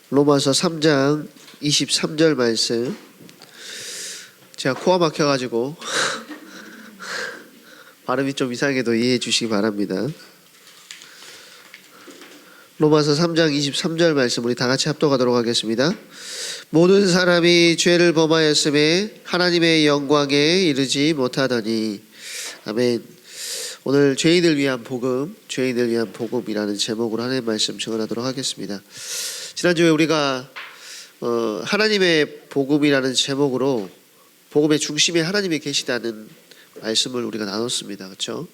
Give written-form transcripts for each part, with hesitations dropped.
로마서 3장 23절 말씀. 제가 코가 막혀가지고 발음이 좀 이상해도 이해해 주시기 바랍니다. 로마서 3장 23절 말씀 우리 다 같이 합독하도록 하겠습니다. 모든 사람이 죄를 범하였음에 하나님의 영광에 이르지 못하더니. 아멘. 오늘 죄인을 위한 복음, 죄인을 위한 복음이라는 제목으로 하나님의 말씀 증언하도록 하겠습니다. 지난주에 우리가 하나님의 복음이라는 제목으로 복음의 중심에 하나님이 계시다는 말씀을 우리가 나눴습니다. 그렇죠?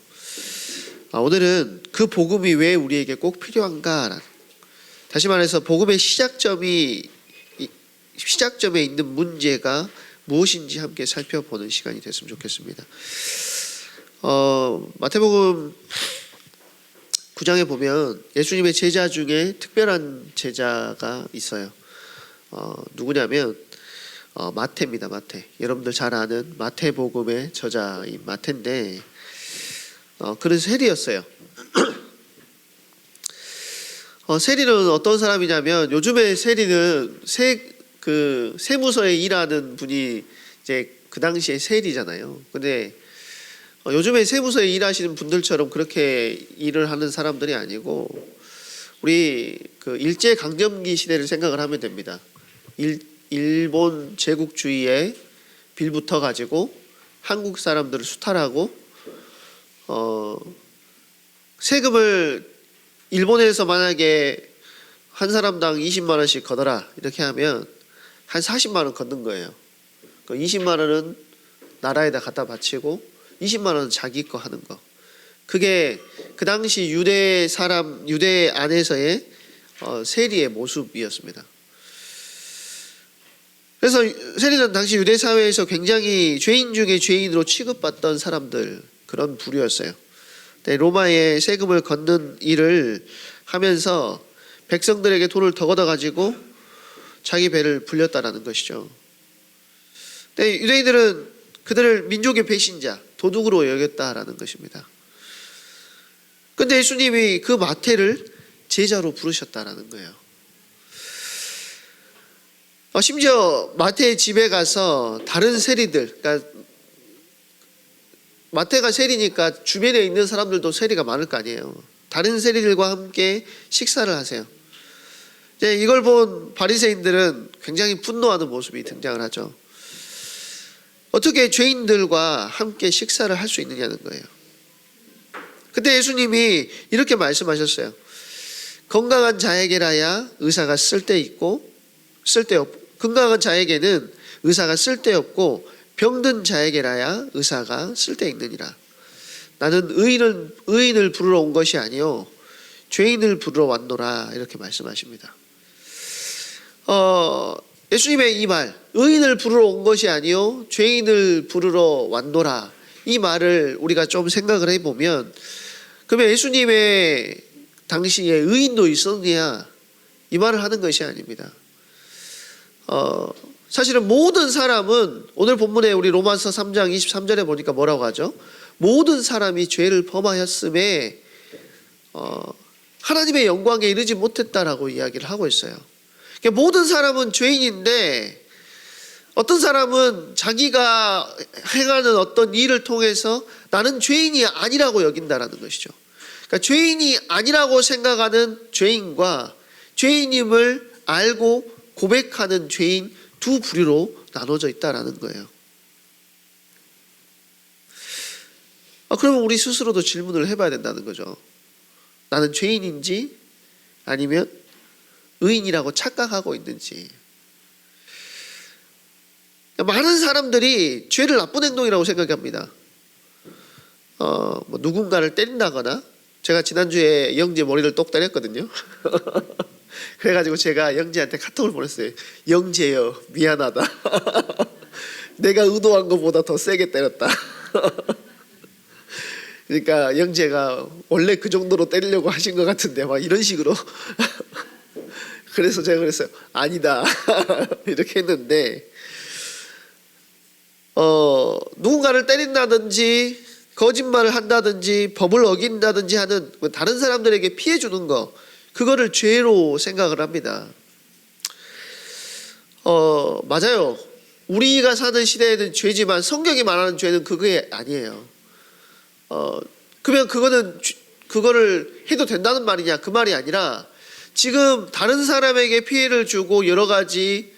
오늘은 그 복음이 왜 우리에게 꼭 필요한가? 다시 말해서 복음의 시작점에 있는 문제가 무엇인지 함께 살펴보는 시간이 됐으면 좋겠습니다. 마태복음 9장에 보면 예수님의 제자 중에 특별한 제자가 있어요. 누구냐면 마태입니다. 마태. 여러분들 잘 아는 마태복음의 저자인 마태인데 그는 세리였어요. 세리는 어떤 사람이냐면 요즘에 세리는 세무서에 일하는 분이 이제 그 당시에 세리잖아요. 근데 요즘에 세무서에 일하시는 분들처럼 그렇게 일을 하는 사람들이 아니고 우리 그 일제 강점기 시대를 생각을 하면 됩니다. 일본 제국주의에 빌붙어 가지고 한국 사람들을 수탈하고 세금을 일본에서 만약에 한 사람당 20만 원씩 걷어라 이렇게 하면 한 40만 원 걷는 거예요. 그 20만 원은 나라에다 갖다 바치고 20만 원은 자기 거 하는 거. 그게 그 당시 유대 안에서의 세리의 모습이었습니다. 그래서 세리는 당시 유대 사회에서 굉장히 죄인 중에 죄인으로 취급받던 사람들, 그런 부류였어요. 로마에 세금을 걷는 일을 하면서 백성들에게 돈을 더 걷어가지고 자기 배를 불렸다라는 것이죠. 근데 유대인들은 그들을 민족의 배신자, 도둑으로 여겼다라는 것입니다. 근데 예수님이 그 마태를 제자로 부르셨다라는 거예요. 심지어 마태의 집에 가서 다른 세리들, 그러니까 마태가 세리니까 주변에 있는 사람들도 세리가 많을 거 아니에요. 다른 세리들과 함께 식사를 하세요. 이제 이걸 본 바리새인들은 굉장히 분노하는 모습이 등장을 하죠. 어떻게 죄인들과 함께 식사를 할 수 있느냐는 거예요. 그때 예수님이 이렇게 말씀하셨어요. 건강한 자에게라야 의사가 쓸데있고 쓸데없고, 건강한 자에게는 의사가 쓸데없고 병든 자에게라야 의사가 쓸데있느니라. 나는 의인을 부르러 온 것이 아니요 죄인을 부르러 왔노라. 이렇게 말씀하십니다. 예수님의 이 말, 의인을 부르러 온 것이 아니요 죄인을 부르러 왔노라, 이 말을 우리가 좀 생각을 해보면, 그러면 예수님의 당시에 의인도 있었느냐, 이 말을 하는 것이 아닙니다. 사실은 모든 사람은, 오늘 본문에 우리 로마서 3장 23절에 보니까 뭐라고 하죠? 모든 사람이 죄를 범하였음에 하나님의 영광에 이르지 못했다라고 이야기를 하고 있어요. 그러니까 모든 사람은 죄인인데 어떤 사람은 자기가 행하는 어떤 일을 통해서 나는 죄인이 아니라고 여긴다라는 것이죠. 그러니까 죄인이 아니라고 생각하는 죄인과 죄인임을 알고 고백하는 죄인, 두 부류로 나눠져 있다라는 거예요. 그러면 우리 스스로도 질문을 해봐야 된다는 거죠. 나는 죄인인지 아니면 의인이라고 착각하고 있는지. 많은 사람들이 죄를 나쁜 행동이라고 생각합니다. 누군가를 때린다거나, 제가 지난주에 영재 머리를 똑 때렸거든요. 그래가지고 제가 영재한테 카톡을 보냈어요. 영재여, 미안하다. 내가 의도한 것보다 더 세게 때렸다. 그러니까 영재가 원래 그 정도로 때리려고 하신 것 같은데 막 이런 식으로. 그래서 제가 그랬어요. 아니다. 이렇게 했는데 누군가를 때린다든지 거짓말을 한다든지 법을 어긴다든지 하는 다른 사람들에게 피해 주는 거, 그거를 죄로 생각을 합니다. 맞아요. 우리가 사는 시대에는 죄지만 성경이 말하는 죄는 그게 아니에요. 그러면 그거를 해도 된다는 말이냐, 그 말이 아니라 지금 다른 사람에게 피해를 주고 여러 가지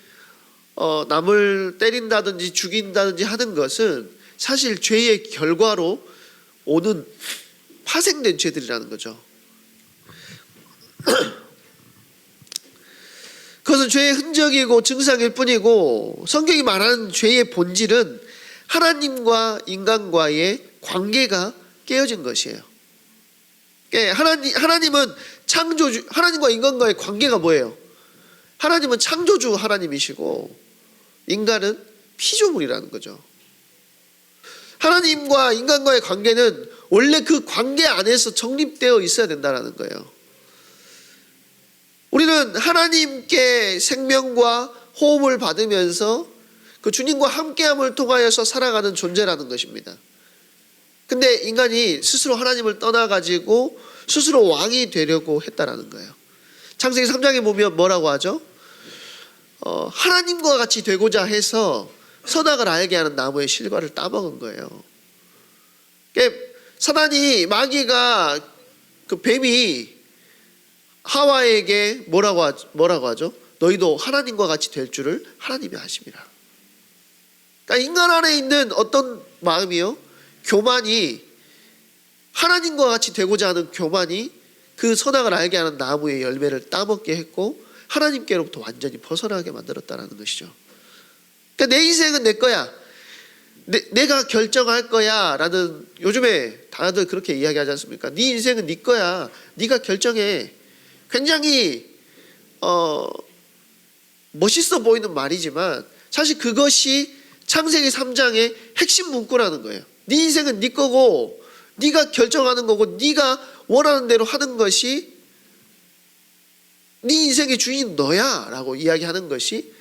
남을 때린다든지 죽인다든지 하는 것은 사실 죄의 결과로 오는 파생된 죄들이라는 거죠. 그것은 죄의 흔적이고 증상일 뿐이고, 성경이 말하는 죄의 본질은 하나님과 인간과의 관계가 깨어진 것이에요. 하나님은 창조주, 하나님과 인간과의 관계가 뭐예요? 하나님은 창조주 하나님이시고 인간은 피조물이라는 거죠. 하나님과 인간과의 관계는 원래 그 관계 안에서 정립되어 있어야 된다는 거예요. 우리는 하나님께 생명과 호흡을 받으면서 그 주님과 함께함을 통하여서 살아가는 존재라는 것입니다. 근데 인간이 스스로 하나님을 떠나가지고 스스로 왕이 되려고 했다라는 거예요. 창세기 3장에 보면 뭐라고 하죠? 하나님과 같이 되고자 해서 선악을 알게 하는 나무의 실과를 따먹은 거예요. 사단이, 마귀가, 그 뱀이 하와에게 뭐라고 하죠? 너희도 하나님과 같이 될 줄을 하나님이 아심이라. 그러니까 인간 안에 있는 어떤 마음이요? 교만이, 하나님과 같이 되고자 하는 교만이 그 선악을 알게 하는 나무의 열매를 따먹게 했고 하나님께로부터 완전히 벗어나게 만들었다는 것이죠. 그러니까 내 인생은 내 거야, 내가 결정할 거야 라는, 요즘에 다들 그렇게 이야기하지 않습니까? 네 인생은 네 거야, 네가 결정해. 굉장히 멋있어 보이는 말이지만 사실 그것이 창세기 3장의 핵심 문구라는 거예요. 네 인생은 네 거고 네가 결정하는 거고 네가 원하는 대로 하는 것이 네 인생의 주인 너야 라고 이야기하는 것이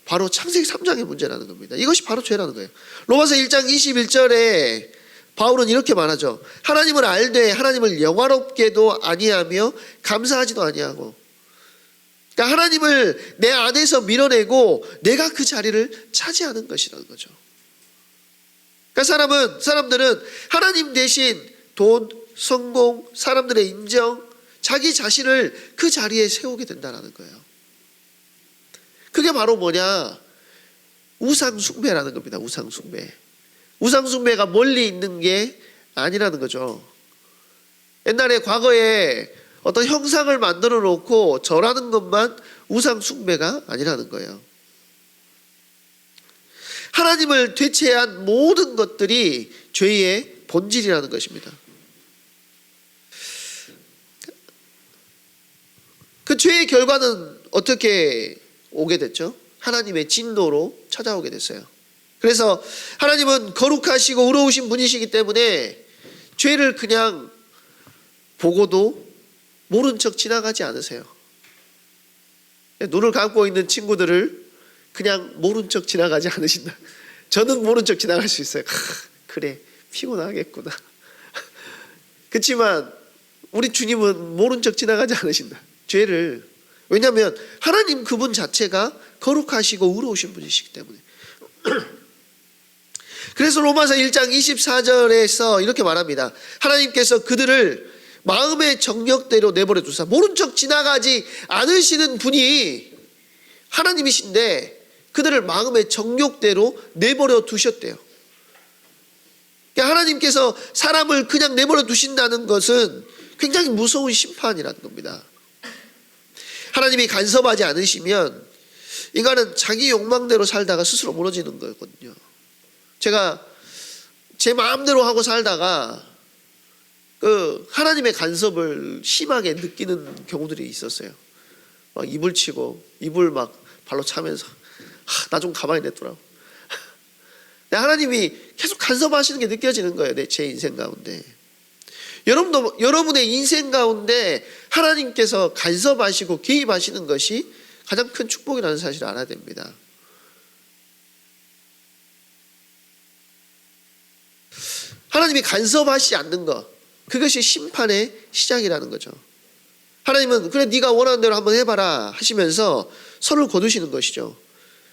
바로 창세기 3장의 문제라는 겁니다. 이것이 바로 죄라는 거예요. 로마서 1장 21절에 바울은 이렇게 말하죠. 하나님을 알되 하나님을 영화롭게도 아니하며 감사하지도 아니하고. 그러니까 하나님을 내 안에서 밀어내고 내가 그 자리를 차지하는 것이라는 거죠. 그러니까 사람들은 하나님 대신 돈, 성공, 사람들의 인정, 자기 자신을 그 자리에 세우게 된다는 거예요. 그게 바로 뭐냐? 우상숭배라는 겁니다. 우상숭배. 우상숭배가 멀리 있는 게 아니라는 거죠. 옛날에 과거에 어떤 형상을 만들어 놓고 절하는 것만 우상숭배가 아니라는 거예요. 하나님을 대체한 모든 것들이 죄의 본질이라는 것입니다. 그 죄의 결과는 어떻게 오게 됐죠? 하나님의 진노로 찾아오게 됐어요. 그래서 하나님은 거룩하시고 의로우신 분이시기 때문에 죄를 그냥 보고도 모른 척 지나가지 않으세요. 눈을 감고 있는 친구들을 그냥 모른 척 지나가지 않으신다. 저는 모른 척 지나갈 수 있어요. 그래, 피곤하겠구나. 그렇지만 우리 주님은 모른 척 지나가지 않으신다. 죄를. 왜냐하면 하나님 그분 자체가 거룩하시고 의로우신 분이시기 때문에. 그래서 로마서 1장 24절에서 이렇게 말합니다. 하나님께서 그들을 마음의 정욕대로 내버려 두사, 모른 척 지나가지 않으시는 분이 하나님이신데 그들을 마음의 정욕대로 내버려 두셨대요. 그러니까 하나님께서 사람을 그냥 내버려 두신다는 것은 굉장히 무서운 심판이라는 겁니다. 하나님이 간섭하지 않으시면 인간은 자기 욕망대로 살다가 스스로 무너지는 거거든요. 제가 제 마음대로 하고 살다가 그 하나님의 간섭을 심하게 느끼는 경우들이 있었어요. 막 이불 치고 이불 막 발로 차면서 나 좀 가만히 냅두라고. 하나님이 계속 간섭하시는 게 느껴지는 거예요. 제 인생 가운데. 여러분도 여러분의 인생 가운데 하나님께서 간섭하시고 개입하시는 것이 가장 큰 축복이라는 사실을 알아야 됩니다. 하나님이 간섭하시지 않는 것, 그것이 심판의 시작이라는 거죠. 하나님은 그래 네가 원하는 대로 한번 해봐라 하시면서 선을 거두시는 것이죠.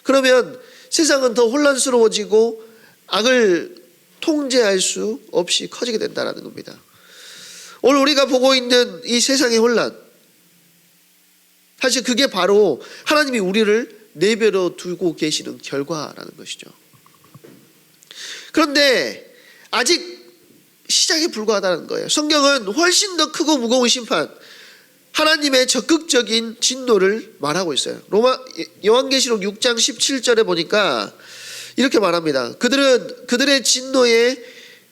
그러면 세상은 더 혼란스러워지고 악을 통제할 수 없이 커지게 된다는 겁니다. 오늘 우리가 보고 있는 이 세상의 혼란, 사실 그게 바로 하나님이 우리를 내버려 두고 계시는 결과라는 것이죠. 그런데 아직 시작에 불과하다는 거예요. 성경은 훨씬 더 크고 무거운 심판, 하나님의 적극적인 진노를 말하고 있어요. 요한계시록 6장 17절에 보니까 이렇게 말합니다. 그들의 진노에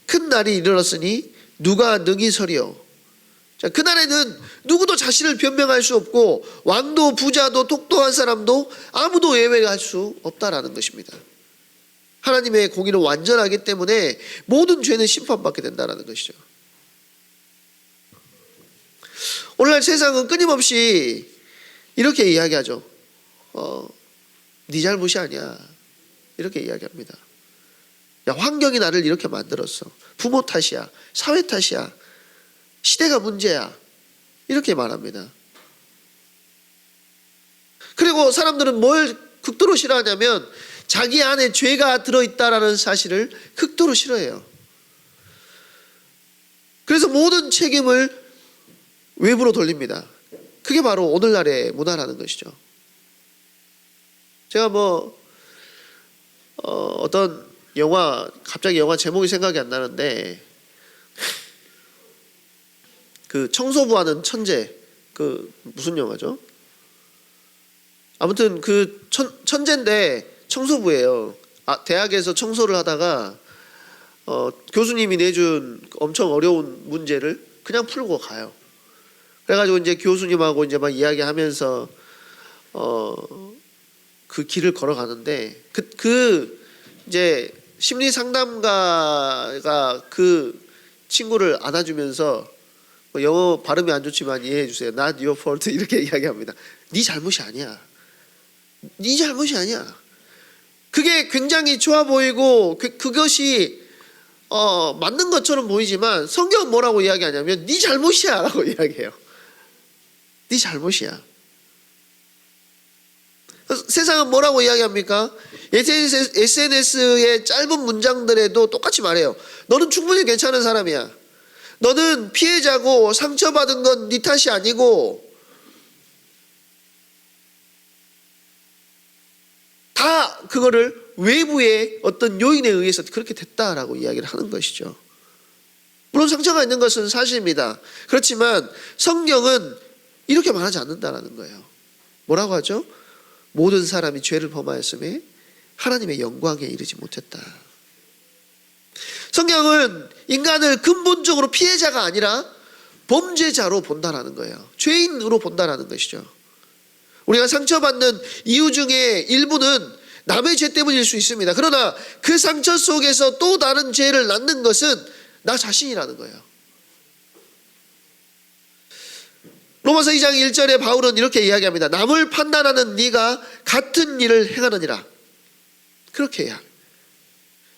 큰 날이 이르렀으니 누가 능히 서리요. 자, 그날에는 누구도 자신을 변명할 수 없고 왕도 부자도 똑똑한 사람도 아무도 예외할 수 없다라는 것입니다. 하나님의 공의는 완전하기 때문에 모든 죄는 심판받게 된다는 것이죠. 오늘날 세상은 끊임없이 이렇게 이야기하죠. 네 잘못이 아니야. 이렇게 이야기합니다. 야, 환경이 나를 이렇게 만들었어. 부모 탓이야. 사회 탓이야. 시대가 문제야. 이렇게 말합니다. 그리고 사람들은 뭘 극도로 싫어하냐면 자기 안에 죄가 들어있다라는 사실을 극도로 싫어해요. 그래서 모든 책임을 외부로 돌립니다. 그게 바로 오늘날의 문화라는 것이죠. 제가 어떤 영화, 갑자기 영화 제목이 생각이 안 나는데, 그 청소부하는 천재, 그 무슨 영화죠? 아무튼 그 천재인데 청소부예요. 대학에서 청소를 하다가 교수님이 내준 엄청 어려운 문제를 그냥 풀고 가요. 그래가지고 이제 교수님하고 이제 막 이야기하면서 그 길을 걸어가는데 이제 심리 상담가가 그 친구를 안아주면서 영어 발음이 안 좋지만 이해해 주세요. Not your fault 이렇게 이야기합니다. 네 잘못이 아니야. 네 잘못이 아니야. 그게 굉장히 좋아 보이고 그것이 맞는 것처럼 보이지만 성경은 뭐라고 이야기하냐면 네 잘못이야 라고 이야기해요. 네 잘못이야. 세상은 뭐라고 이야기합니까? SNS의 짧은 문장들에도 똑같이 말해요. 너는 충분히 괜찮은 사람이야. 너는 피해자고 상처받은 건 네 탓이 아니고 다 그거를 외부의 어떤 요인에 의해서 그렇게 됐다라고 이야기를 하는 것이죠. 물론 상처가 있는 것은 사실입니다. 그렇지만 성경은 이렇게 말하지 않는다라는 거예요. 뭐라고 하죠? 모든 사람이 죄를 범하였음에 하나님의 영광에 이르지 못했다. 성경은 인간을 근본적으로 피해자가 아니라 범죄자로 본다라는 거예요. 죄인으로 본다라는 것이죠. 우리가 상처받는 이유 중에 일부는 남의 죄 때문일 수 있습니다. 그러나 그 상처 속에서 또 다른 죄를 낳는 것은 나 자신이라는 거예요. 로마서 2장 1절에 바울은 이렇게 이야기합니다. 남을 판단하는 네가 같은 일을 행하느니라. 그렇게 해야.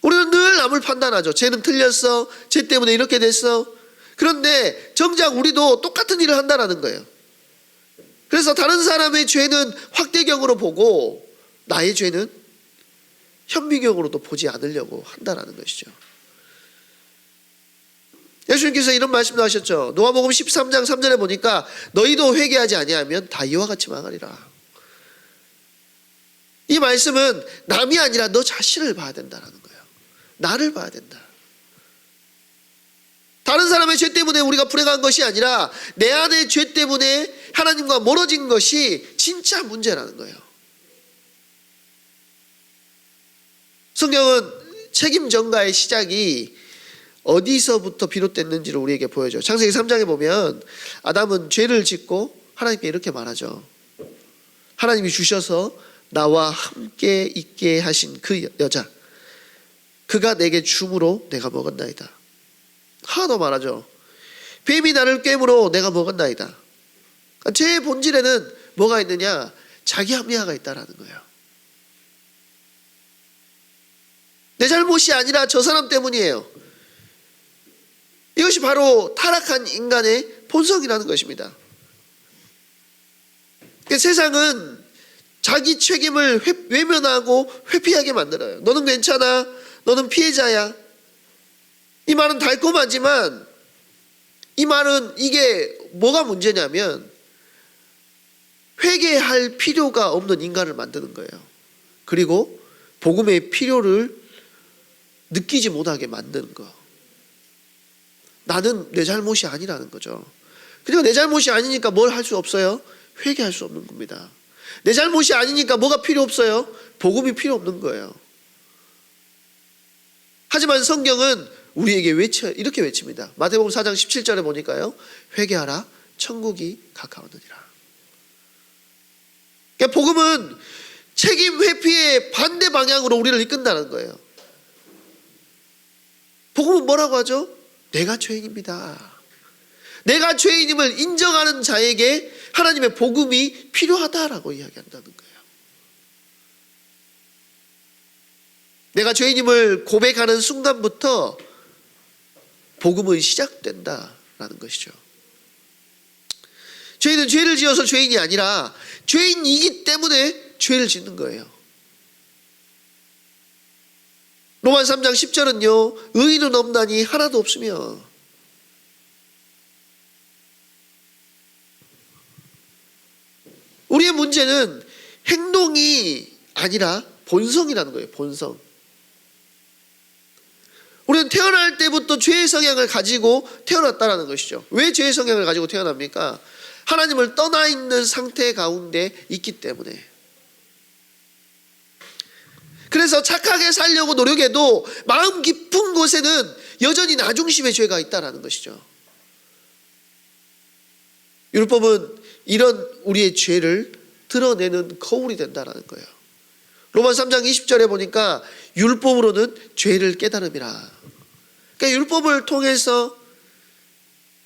우리는 늘 남을 판단하죠. 쟤는 틀렸어. 쟤 때문에 이렇게 됐어. 그런데 정작 우리도 똑같은 일을 한다는 거예요. 그래서 다른 사람의 죄는 확대경으로 보고 나의 죄는 현미경으로도 보지 않으려고 한다는 것이죠. 예수님께서 이런 말씀도 하셨죠. 누가복음 13장 3절에 보니까 너희도 회개하지 아니하면 다 이와 같이 망하리라. 이 말씀은 남이 아니라 너 자신을 봐야 된다는 거예요. 나를 봐야 된다. 다른 사람의 죄 때문에 우리가 불행한 것이 아니라 내 안의 죄 때문에 하나님과 멀어진 것이 진짜 문제라는 거예요. 성경은 책임 전가의 시작이 어디서부터 비롯됐는지를 우리에게 보여줘요. 창세기 3장에 보면 아담은 죄를 짓고 하나님께 이렇게 말하죠. 하나님이 주셔서 나와 함께 있게 하신 그 여자, 그가 내게 줌으로 내가 먹었나이다. 하나 더 말하죠. 뱀이 나를 꿰므로 내가 먹었나이다. 죄의 본질에는 뭐가 있느냐? 자기 합리화가 있다라는 거예요. 내 잘못이 아니라 저 사람 때문이에요. 이것이 바로 타락한 인간의 본성이라는 것입니다. 세상은 자기 책임을 외면하고 회피하게 만들어요. 너는 괜찮아. 너는 피해자야. 이 말은 달콤하지만 이 말은 이게 뭐가 문제냐면 회개할 필요가 없는 인간을 만드는 거예요. 그리고 복음의 필요를 느끼지 못하게 만드는 거. 나는 내 잘못이 아니라는 거죠. 그리고 내 잘못이 아니니까 뭘 할 수 없어요? 회개할 수 없는 겁니다. 내 잘못이 아니니까 뭐가 필요 없어요? 복음이 필요 없는 거예요. 하지만 성경은 우리에게 이렇게 외칩니다. 마태복음 4장 17절에 보니까요. 회개하라 천국이 가까웠느니라. 그러니까 복음은 책임 회피의 반대 방향으로 우리를 이끈다는 거예요. 복음은 뭐라고 하죠? 내가 죄인입니다. 내가 죄인임을 인정하는 자에게 하나님의 복음이 필요하다라고 이야기한다는 거예요. 내가 죄인임을 고백하는 순간부터 복음은 시작된다라는 것이죠. 죄인은 죄를 지어서 죄인이 아니라 죄인이기 때문에 죄를 짓는 거예요. 로마서 3장 10절은요. 의인은 없나니 하나도 없으며. 우리의 문제는 행동이 아니라 본성이라는 거예요. 본성. 우리는 태어날 때부터 죄의 성향을 가지고 태어났다는 것이죠. 왜 죄의 성향을 가지고 태어납니까? 하나님을 떠나 있는 상태 가운데 있기 때문에. 그래서 착하게 살려고 노력해도 마음 깊은 곳에는 여전히 나 중심의 죄가 있다는 것이죠. 율법은 이런 우리의 죄를 드러내는 거울이 된다는 거예요. 로마서 3장 20절에 보니까 율법으로는 죄를 깨달음이라. 그러니까 율법을 통해서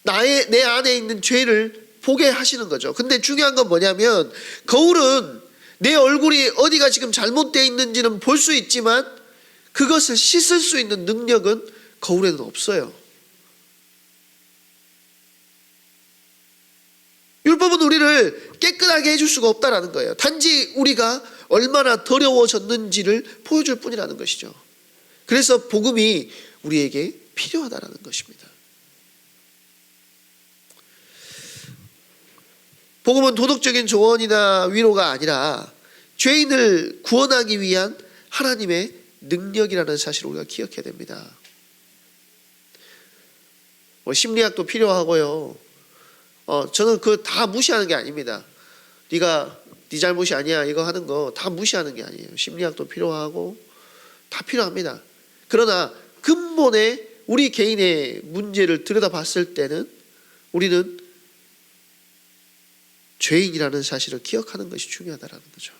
내 안에 있는 죄를 보게 하시는 거죠. 근데 중요한 건 뭐냐면 거울은 내 얼굴이 어디가 지금 잘못되어 있는지는 볼 수 있지만 그것을 씻을 수 있는 능력은 거울에는 없어요. 율법은 우리를 깨끗하게 해줄 수가 없다는 거예요. 단지 우리가 얼마나 더러워졌는지를 보여줄 뿐이라는 것이죠. 그래서 복음이 우리에게 필요하다는 것입니다. 복음은 도덕적인 조언이나 위로가 아니라 죄인을 구원하기 위한 하나님의 능력이라는 사실을 우리가 기억해야 됩니다. 심리학도 필요하고요. 저는 그거 다 무시하는 게 아닙니다. 네가 네 잘못이 아니야 이거 하는 거 다 무시하는 게 아니에요. 심리학도 필요하고 다 필요합니다. 그러나 근본에 우리 개인의 문제를 들여다봤을 때는 우리는 죄인이라는 사실을 기억하는 것이 중요하다는 거죠.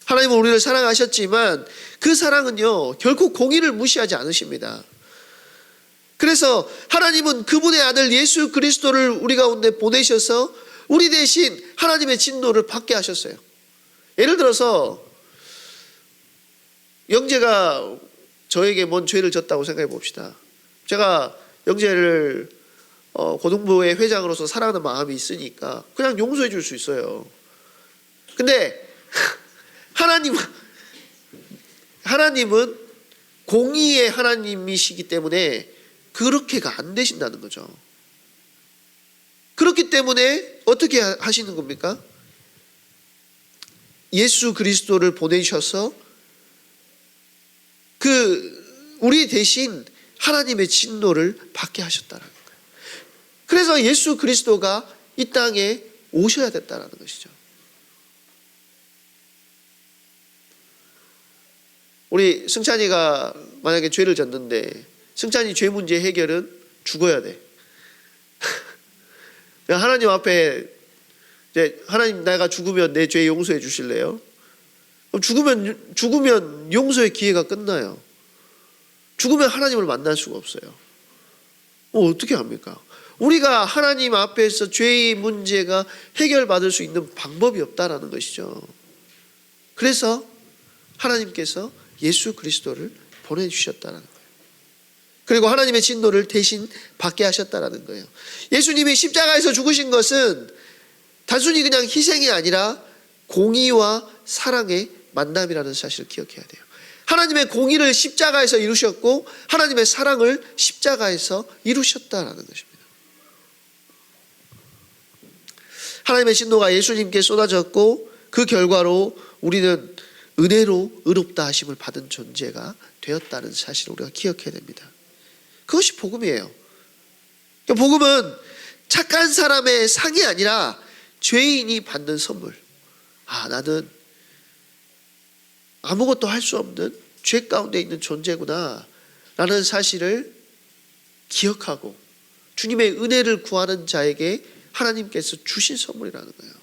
하나님은 우리를 사랑하셨지만 그 사랑은요 결코 공의를 무시하지 않으십니다. 그래서 하나님은 그분의 아들 예수 그리스도를 우리 가운데 보내셔서 우리 대신 하나님의 진노를 받게 하셨어요. 예를 들어서 영재가 저에게 뭔 죄를 졌다고 생각해 봅시다. 제가 영재를 고등부의 회장으로서 사랑하는 마음이 있으니까 그냥 용서해 줄 수 있어요. 근데 하나님은 공의의 하나님이시기 때문에 그렇게가 안 되신다는 거죠. 그렇기 때문에 어떻게 하시는 겁니까? 예수 그리스도를 보내셔서 우리 대신 하나님의 진노를 받게 하셨다는 거예요. 그래서 예수 그리스도가 이 땅에 오셔야 됐다는 것이죠. 우리 승찬이가 만약에 죄를 졌는데 승찬이 죄 문제 해결은 죽어야 돼. 하나님 앞에 이제 하나님 내가 죽으면 내 죄 용서해 주실래요? 죽으면 용서의 기회가 끝나요. 죽으면 하나님을 만날 수가 없어요. 어떻게 합니까? 우리가 하나님 앞에서 죄의 문제가 해결받을 수 있는 방법이 없다라는 것이죠. 그래서 하나님께서 예수 그리스도를 보내주셨다는 거예요. 그리고 하나님의 진노를 대신 받게 하셨다는 거예요. 예수님이 십자가에서 죽으신 것은 단순히 그냥 희생이 아니라 공의와 사랑의 만남이라는 사실을 기억해야 돼요. 하나님의 공의를 십자가에서 이루셨고 하나님의 사랑을 십자가에서 이루셨다라는 것입니다. 하나님의 진노가 예수님께 쏟아졌고 그 결과로 우리는 은혜로 의롭다 하심을 받은 존재가 되었다는 사실을 우리가 기억해야 됩니다. 그것이 복음이에요. 복음은 착한 사람의 상이 아니라 죄인이 받는 선물. 나는 아무것도 할 수 없는 죄 가운데 있는 존재구나 라는 사실을 기억하고 주님의 은혜를 구하는 자에게 하나님께서 주신 선물이라는 거예요.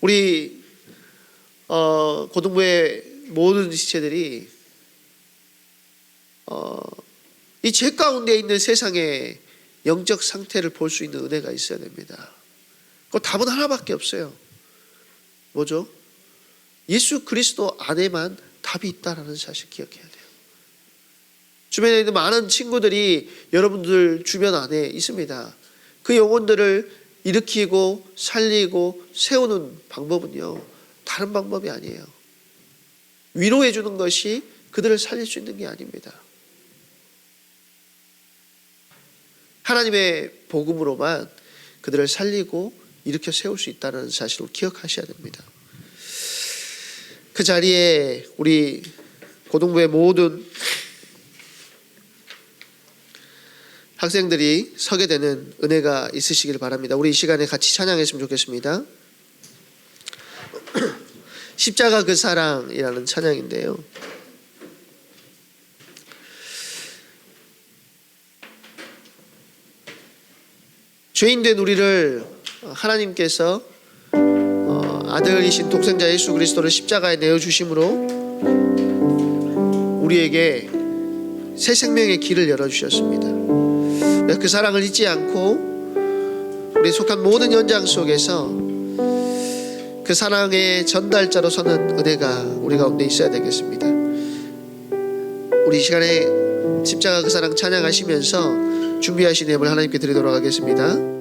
우리 고등부의 모든 지체들이 이 죄 가운데 있는 세상의 영적 상태를 볼 수 있는 은혜가 있어야 됩니다. 그 답은 하나밖에 없어요. 뭐죠? 예수 그리스도 안에만 답이 있다라는 사실 기억해야 돼요. 주변에 있는 많은 친구들이 여러분들 주변 안에 있습니다. 그 영혼들을 일으키고 살리고 세우는 방법은요, 다른 방법이 아니에요. 위로해 주는 것이 그들을 살릴 수 있는 게 아닙니다. 하나님의 복음으로만 그들을 살리고 일으켜 세울 수 있다는 사실을 기억하셔야 됩니다. 그 자리에 우리 고등부의 모든 학생들이 서게 되는 은혜가 있으시길 바랍니다. 우리 이 시간에 같이 찬양했으면 좋겠습니다. 십자가 그 사랑이라는 찬양인데요. 죄인된 우리를 하나님께서 아들이신 독생자 예수 그리스도를 십자가에 내어주심으로 우리에게 새 생명의 길을 열어주셨습니다. 그 사랑을 잊지 않고 우리 속한 모든 현장 속에서 그 사랑의 전달자로 서는 은혜가 우리 가운데 있어야 되겠습니다. 우리 이 시간에 십자가 그 사랑 찬양하시면서 준비하신 예물 하나님께 드리도록 하겠습니다.